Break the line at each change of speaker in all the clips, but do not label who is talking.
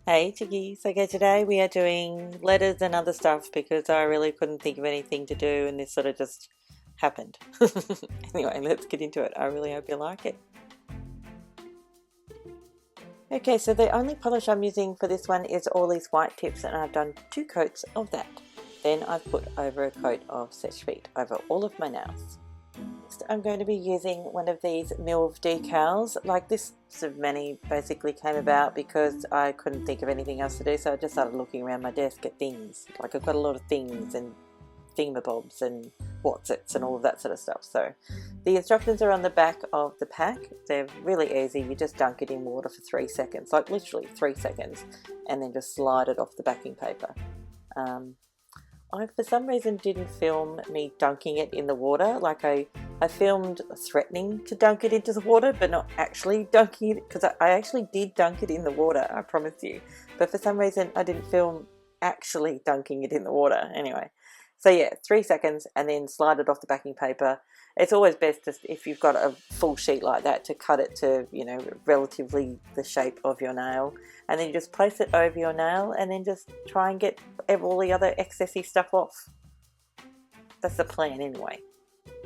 Hey chickies, okay, today we are doing letters and other stuff because I really couldn't think of anything to do and this sort of just happened. Anyway, let's get into it. I really hope you like it. Okay, so the only polish I'm using for this one is Orly's White Tips, and I've done 2 coats of that. Then I've put over a coat of Seche Vite over all of my nails. Next I'm going to be using one of these Milv decals. Like this sort of many basically came about because I couldn't think of anything else to do, so I just started looking around my desk at things. Like I've got a lot of things and thingamabobs and whatsits and all of that sort of stuff. So the instructions are on the back of the pack. They're really easy. You just dunk it in water for 3 seconds, like literally 3 seconds, and then just slide it off the backing paper. I for some reason didn't film me dunking it in the water. Like I filmed threatening to dunk it into the water but not actually dunking it, because I actually did dunk it in the water, I promise you, but for some reason I didn't film actually dunking it in the water. Anyway, so yeah, 3 seconds and then slide it off the backing paper. It's always best just if you've got a full sheet like that to cut it to, you know, relatively the shape of your nail, and then you just place it over your nail and then just try and get all the other excessy stuff off. That's the plan anyway.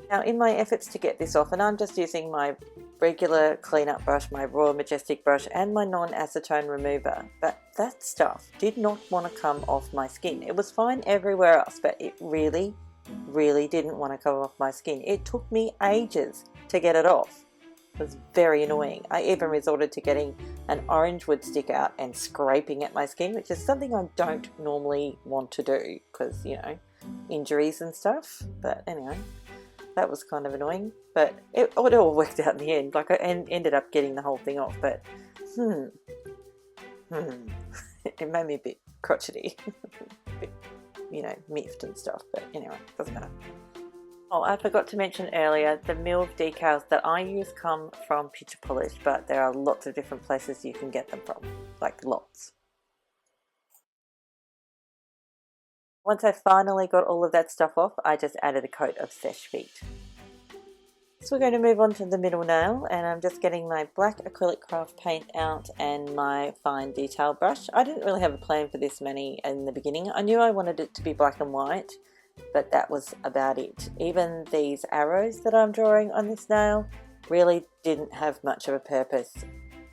Now in my efforts to get this off, and I'm just using my regular cleanup brush, my Royal Majestic brush and my non-acetone remover, but that stuff did not want to come off my skin. It was fine everywhere else, but it really didn't want to come off my skin. It took me ages to get it off. It was very annoying. I even resorted to getting an orange wood stick out and scraping at my skin, which is something I don't normally want to do because, you know, injuries and stuff. But anyway, that was kind of annoying, but it all worked out in the end. Like I ended up getting the whole thing off, but it made me a bit crotchety, a bit, you know, miffed and stuff, but anyway, doesn't matter. Oh, I forgot to mention earlier, the Milv decals that I use come from Picture Polish, but there are lots of different places you can get them from, like lots. Once I finally got all of that stuff off, I just added a coat of Seche Vite. So we're going to move on to the middle nail, and I'm just getting my black acrylic craft paint out and my fine detail brush. I didn't really have a plan for this many in the beginning. I knew I wanted it to be black and white, but that was about it. Even these arrows that I'm drawing on this nail really didn't have much of a purpose,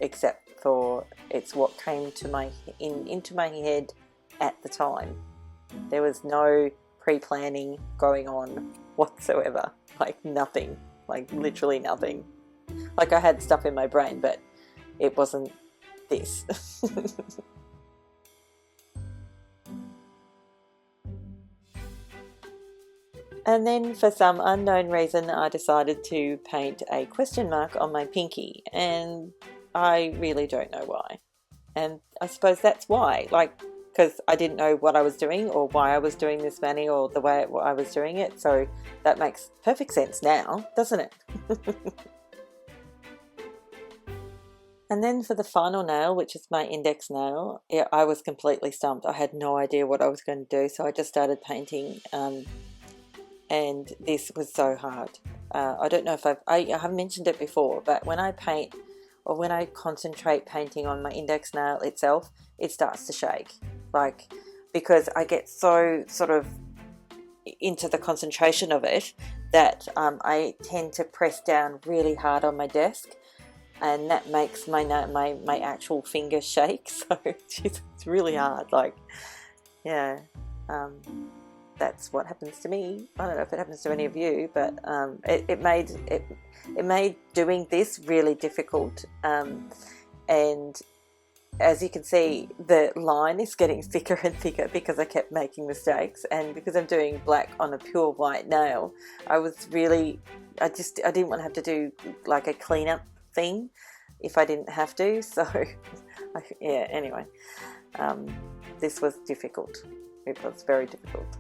except for it's what came to into my head at the time. There was no pre-planning going on whatsoever, like nothing. Like literally nothing. Like I had stuff in my brain, but it wasn't this. And then for some unknown reason I decided to paint a question mark on my pinky, and I really don't know why. And I suppose that's why, like, because I didn't know what I was doing or why I was doing this mani or the way I was doing it, so that makes perfect sense now, doesn't it? And then for the final nail, which is my index nail, yeah, I was completely stumped. I had no idea what I was going to do, so I just started painting, and this was so hard. I don't know if I have mentioned it before, but when I paint or when I concentrate painting on my index nail itself, it starts to shake. Like, because I get so sort of into the concentration of it that I tend to press down really hard on my desk, and that makes my actual finger shake. So it's really hard. Like, yeah, that's what happens to me. I don't know if it happens to any of you, but it made doing this really difficult. And as you can see, the line is getting thicker and thicker because I kept making mistakes, and because I'm doing black on a pure white nail, I didn't want to have to do like a cleanup thing if I didn't have to. So yeah, anyway, this was difficult. It was very difficult.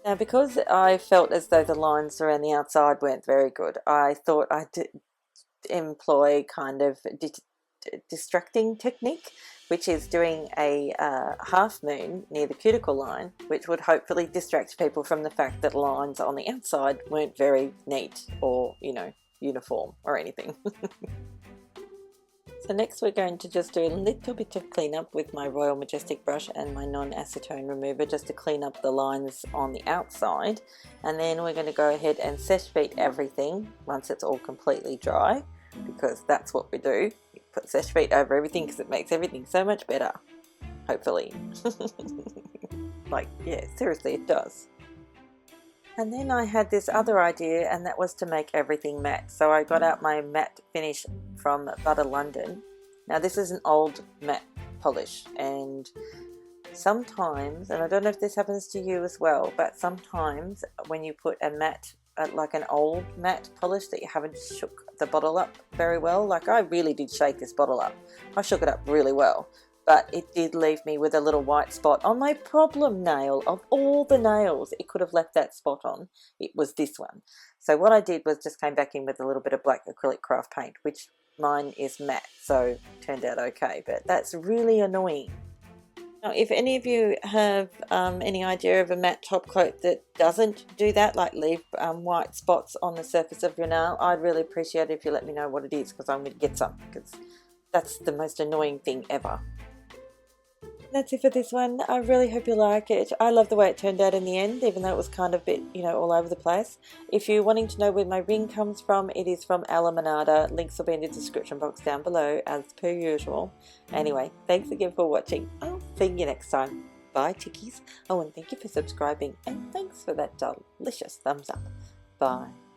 Now, because I felt as though the lines around the outside weren't very good, I thought I'd employ kind of distracting technique, which is doing a half moon near the cuticle line, which would hopefully distract people from the fact that lines on the outside weren't very neat or, you know, uniform or anything. So next we're going to just do a little bit of cleanup with my Royal Majestic brush and my non-acetone remover, just to clean up the lines on the outside. And then we're going to go ahead and Seche Vite everything once it's all completely dry, because that's what we do. You put Seche Vite over everything because it makes everything so much better. Hopefully. Like, yeah, seriously, it does. And then I had this other idea, and that was to make everything matte. So I got out my matte finish from Butter London. Now this is an old matte polish, and sometimes, and I don't know if this happens to you as well, but sometimes when you put a matte, like an old matte polish that you haven't shook the bottle up very well, like I really did shake this bottle up. I shook it up really well. But it did leave me with a little white spot on my problem nail. Of all the nails it could have left that spot on, it was this one. So what I did was just came back in with a little bit of black acrylic craft paint, which mine is matte, so turned out okay, but that's really annoying. Now, if any of you have any idea of a matte top coat that doesn't do that, like leave white spots on the surface of your nail, I'd really appreciate it if you let me know what it is, because I'm going to get some, because that's the most annoying thing ever. That's it for this one. I really hope you like it. I love the way it turned out in the end, even though it was kind of a bit, you know, all over the place. If you're wanting to know where my ring comes from, it is from Alamanada. Links will be in the description box down below, as per usual. Anyway, thanks again for watching. I'll see you next time. Bye, chickies. Oh, and thank you for subscribing, and thanks for that delicious thumbs up. Bye.